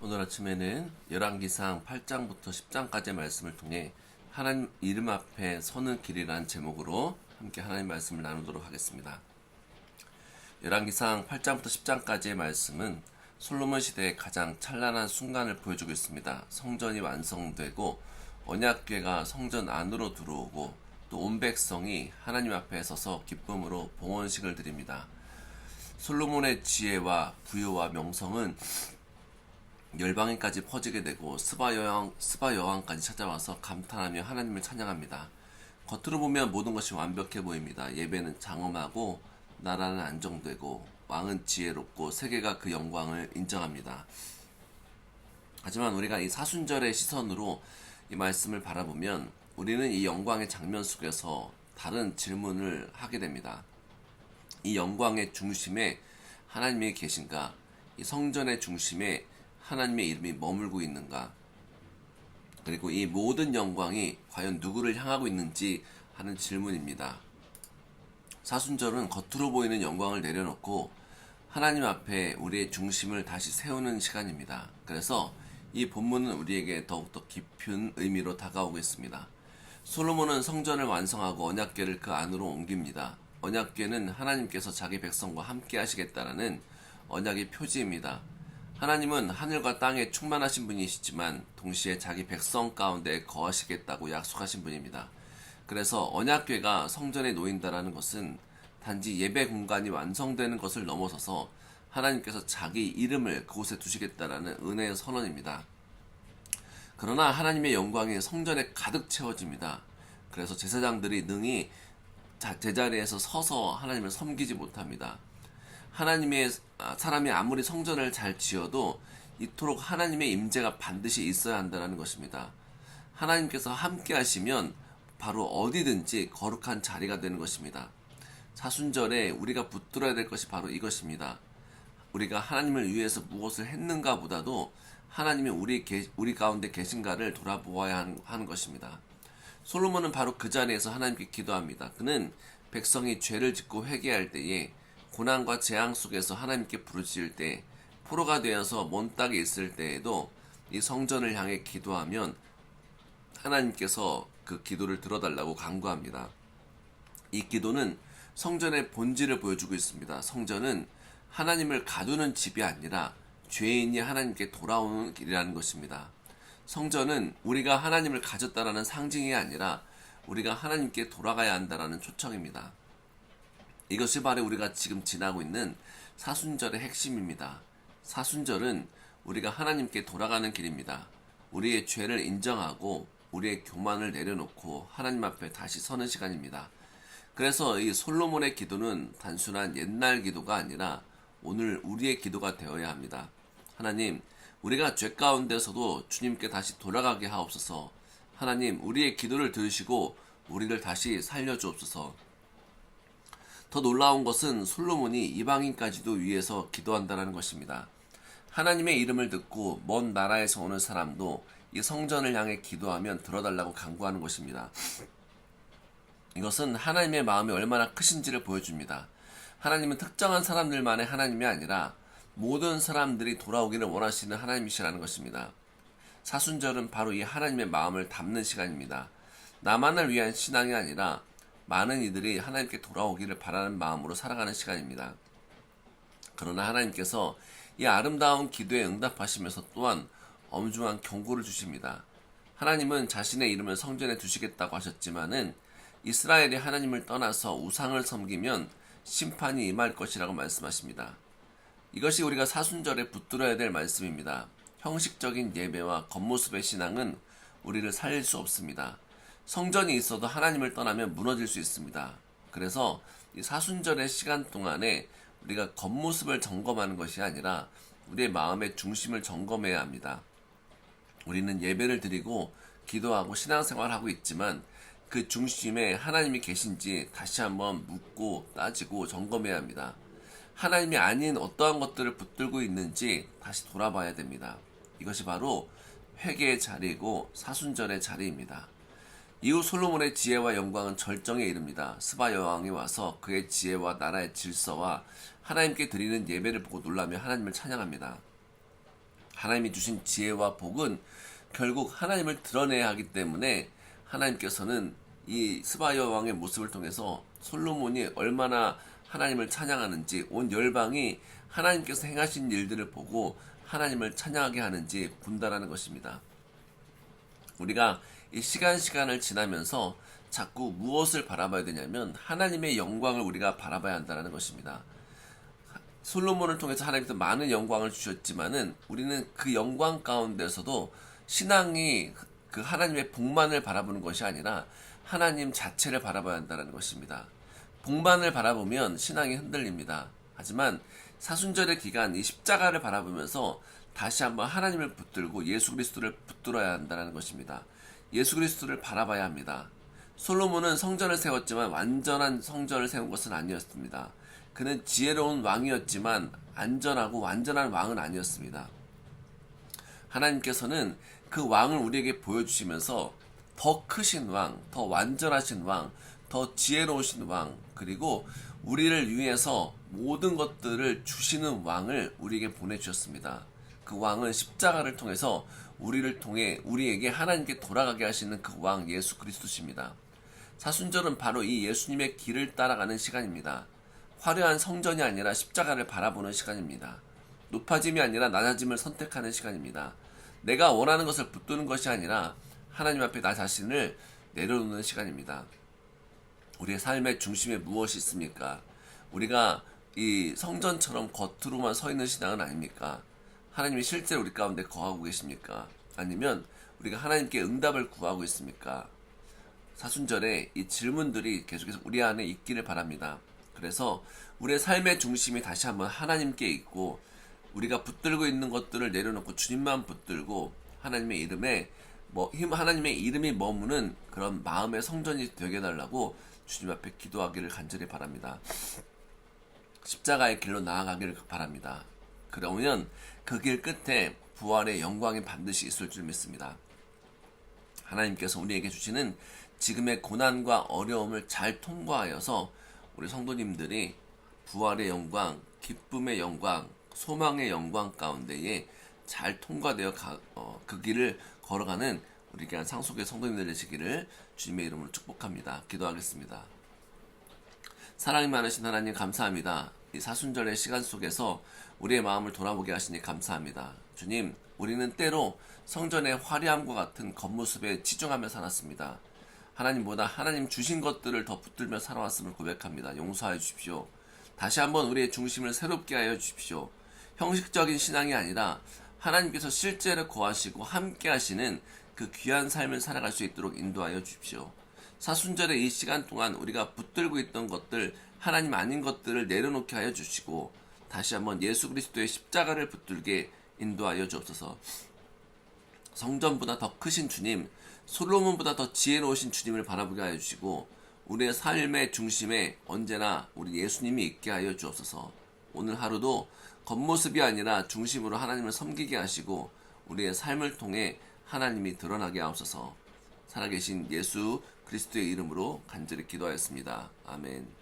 오늘 아침에는 열왕기상 8장부터 10장까지의 말씀을 통해 하나님 이름 앞에 서는 길이라는 제목으로 함께 하나님 말씀을 나누도록 하겠습니다. 열왕기상 8장부터 10장까지의 말씀은 솔로몬 시대의 가장 찬란한 순간을 보여주고 있습니다. 성전이 완성되고 언약궤가 성전 안으로 들어오고 또 온 백성이 하나님 앞에 서서 기쁨으로 봉헌식을 드립니다. 솔로몬의 지혜와 부요와 명성은 열방에까지 퍼지게 되고 스바 여왕까지 찾아와서 감탄하며 하나님을 찬양합니다. 겉으로 보면 모든 것이 완벽해 보입니다. 예배는 장엄하고 나라는 안정되고 왕은 지혜롭고 세계가 그 영광을 인정합니다. 하지만 우리가 이 사순절의 시선으로 이 말씀을 바라보면 우리는 이 영광의 장면 속에서 다른 질문을 하게 됩니다. 이 영광의 중심에 하나님이 계신가? 이 성전의 중심에 하나님의 이름이 머물고 있는가? 그리고 이 모든 영광이 과연 누구를 향하고 있는지 하는 질문입니다. 사순절은 겉으로 보이는 영광을 내려놓고 하나님 앞에 우리의 중심을 다시 세우는 시간입니다. 그래서 이 본문은 우리에게 더욱더 깊은 의미로 다가오고 있습니다. 솔로몬은 성전을 완성하고 언약궤를 그 안으로 옮깁니다. 언약궤는 하나님께서 자기 백성과 함께 하시겠다라는 언약의 표지입니다. 하나님은 하늘과 땅에 충만하신 분이시지만 동시에 자기 백성 가운데 거하시겠다고 약속하신 분입니다. 그래서 언약궤가 성전에 놓인다라는 것은 단지 예배 공간이 완성되는 것을 넘어서서 하나님께서 자기 이름을 그곳에 두시겠다라는 은혜의 선언입니다. 그러나 하나님의 영광이 성전에 가득 채워집니다. 그래서 제사장들이 능히 제자리에서 서서 하나님을 섬기지 못합니다. 사람이 아무리 성전을 잘 지어도 이토록 하나님의 임재가 반드시 있어야 한다는 것입니다. 하나님께서 함께 하시면 바로 어디든지 거룩한 자리가 되는 것입니다. 사순절에 우리가 붙들어야 될 것이 바로 이것입니다. 우리가 하나님을 위해서 무엇을 했는가 보다도 하나님이 우리 가운데 계신가를 돌아보아야 하는 것입니다. 솔로몬은 바로 그 자리에서 하나님께 기도합니다. 그는 백성이 죄를 짓고 회개할 때에 고난과 재앙 속에서 하나님께 부르짖을 때 포로가 되어서 먼 땅에 있을 때에도 이 성전을 향해 기도하면 하나님께서 그 기도를 들어달라고 간구합니다. 이 기도는 성전의 본질을 보여주고 있습니다. 성전은 하나님을 가두는 집이 아니라 죄인이 하나님께 돌아오는 길이라는 것입니다. 성전은 우리가 하나님을 가졌다라는 상징이 아니라 우리가 하나님께 돌아가야 한다라는 초청입니다. 이것이 바로 우리가 지금 지나고 있는 사순절의 핵심입니다. 사순절은 우리가 하나님께 돌아가는 길입니다. 우리의 죄를 인정하고 우리의 교만을 내려놓고 하나님 앞에 다시 서는 시간입니다. 그래서 이 솔로몬의 기도는 단순한 옛날 기도가 아니라 오늘 우리의 기도가 되어야 합니다. 하나님, 우리가 죄 가운데서도 주님께 다시 돌아가게 하옵소서. 하나님, 우리의 기도를 들으시고 우리를 다시 살려주옵소서. 더 놀라운 것은 솔로몬이 이방인까지도 위해서 기도한다는 것입니다. 하나님의 이름을 듣고 먼 나라에서 오는 사람도 이 성전을 향해 기도하면 들어달라고 간구하는 것입니다. 이것은 하나님의 마음이 얼마나 크신지를 보여줍니다. 하나님은 특정한 사람들만의 하나님이 아니라 모든 사람들이 돌아오기를 원하시는 하나님이시라는 것입니다. 사순절은 바로 이 하나님의 마음을 담는 시간입니다. 나만을 위한 신앙이 아니라 많은 이들이 하나님께 돌아오기를 바라는 마음으로 살아가는 시간입니다. 그러나 하나님께서 이 아름다운 기도에 응답하시면서 또한 엄중한 경고를 주십니다. 하나님은 자신의 이름을 성전에 두시겠다고 하셨지만은 이스라엘이 하나님을 떠나서 우상을 섬기면 심판이 임할 것이라고 말씀하십니다. 이것이 우리가 사순절에 붙들어야 될 말씀입니다. 형식적인 예배와 겉모습의 신앙은 우리를 살릴 수 없습니다. 성전이 있어도 하나님을 떠나면 무너질 수 있습니다. 그래서 이 사순절의 시간 동안에 우리가 겉모습을 점검하는 것이 아니라 우리의 마음의 중심을 점검해야 합니다. 우리는 예배를 드리고 기도하고 신앙생활하고 있지만 그 중심에 하나님이 계신지 다시 한번 묻고 따지고 점검해야 합니다. 하나님이 아닌 어떠한 것들을 붙들고 있는지 다시 돌아봐야 됩니다. 이것이 바로 회개의 자리이고 사순절의 자리입니다. 이후 솔로몬의 지혜와 영광은 절정에 이릅니다. 스바 여왕이 와서 그의 지혜와 나라의 질서와 하나님께 드리는 예배를 보고 놀라며 하나님을 찬양합니다. 하나님이 주신 지혜와 복은 결국 하나님을 드러내야 하기 때문에 하나님께서는 이 스바야 왕의 모습을 통해서 솔로몬이 얼마나 하나님을 찬양하는지, 온 열방이 하나님께서 행하신 일들을 보고 하나님을 찬양하게 하는지 본다라는 것입니다. 우리가 이 시간을 지나면서 자꾸 무엇을 바라봐야 되냐면 하나님의 영광을 우리가 바라봐야 한다는 것입니다. 솔로몬을 통해서 하나님께서 많은 영광을 주셨지만은 우리는 그 영광 가운데서도 신앙이 그 하나님의 복만을 바라보는 것이 아니라 하나님 자체를 바라봐야 한다는 것입니다. 복만을 바라보면 신앙이 흔들립니다. 하지만 사순절의 기간 이 십자가를 바라보면서 다시 한번 하나님을 붙들고 예수 그리스도를 붙들어야 한다는 것입니다. 예수 그리스도를 바라봐야 합니다. 솔로몬은 성전을 세웠지만 완전한 성전을 세운 것은 아니었습니다. 그는 지혜로운 왕이었지만 안전하고 완전한 왕은 아니었습니다. 하나님께서는 그 왕을 우리에게 보여주시면서 더 크신 왕, 더 완전하신 왕, 더 지혜로우신 왕, 그리고 우리를 위해서 모든 것들을 주시는 왕을 우리에게 보내주셨습니다. 그 왕은 십자가를 통해서 우리를 통해 우리에게 하나님께 돌아가게 하시는 그 왕 예수 그리스도십니다. 사순절은 바로 이 예수님의 길을 따라가는 시간입니다. 화려한 성전이 아니라 십자가를 바라보는 시간입니다. 높아짐이 아니라 낮아짐을 선택하는 시간입니다. 내가 원하는 것을 붙드는 것이 아니라 하나님 앞에 나 자신을 내려놓는 시간입니다. 우리의 삶의 중심에 무엇이 있습니까? 우리가 이 성전처럼 겉으로만 서 있는 신앙은 아닙니까? 하나님이 실제로 우리 가운데 거하고 계십니까? 아니면 우리가 하나님께 응답을 구하고 있습니까? 사순절에 이 질문들이 계속해서 우리 안에 있기를 바랍니다. 그래서 우리의 삶의 중심이 다시 한번 하나님께 있고 우리가 붙들고 있는 것들을 내려놓고 주님만 붙들고 하나님의 이름에 하나님의 이름이 머무는 그런 마음의 성전이 되게 해달라고 주님 앞에 기도하기를 간절히 바랍니다. 십자가의 길로 나아가기를 바랍니다. 그러면 그 길 끝에 부활의 영광이 반드시 있을 줄 믿습니다. 하나님께서 우리에게 주시는 지금의 고난과 어려움을 잘 통과하여서 우리 성도님들이 부활의 영광, 기쁨의 영광, 소망의 영광 가운데에 잘 통과되어 그 길을 걸어가는 우리 귀한 상속의 성도님들 되시기를 주님의 이름으로 축복합니다. 기도하겠습니다. 사랑이 많으신 하나님 감사합니다. 이 사순절의 시간 속에서 우리의 마음을 돌아보게 하시니 감사합니다. 주님, 우리는 때로 성전의 화려함과 같은 겉모습에 치중하며 살았습니다. 하나님보다 하나님 주신 것들을 더 붙들며 살아왔음을 고백합니다. 용서하여 주십시오. 다시 한번 우리의 중심을 새롭게 하여 주십시오. 형식적인 신앙이 아니라 하나님께서 실제로 거하시고 함께 하시는 그 귀한 삶을 살아갈 수 있도록 인도하여 주십시오. 사순절의 이 시간 동안 우리가 붙들고 있던 것들, 하나님 아닌 것들을 내려놓게 하여 주시고 다시 한번 예수 그리스도의 십자가를 붙들게 인도하여 주옵소서. 성전보다 더 크신 주님, 솔로몬보다 더 지혜로우신 주님을 바라보게 하여 주시고 우리의 삶의 중심에 언제나 우리 예수님이 있게 하여 주옵소서. 오늘 하루도 겉모습이 아니라 중심으로 하나님을 섬기게 하시고 우리의 삶을 통해 하나님이 드러나게 하옵소서. 살아계신 예수 그리스도의 이름으로 간절히 기도하였습니다. 아멘.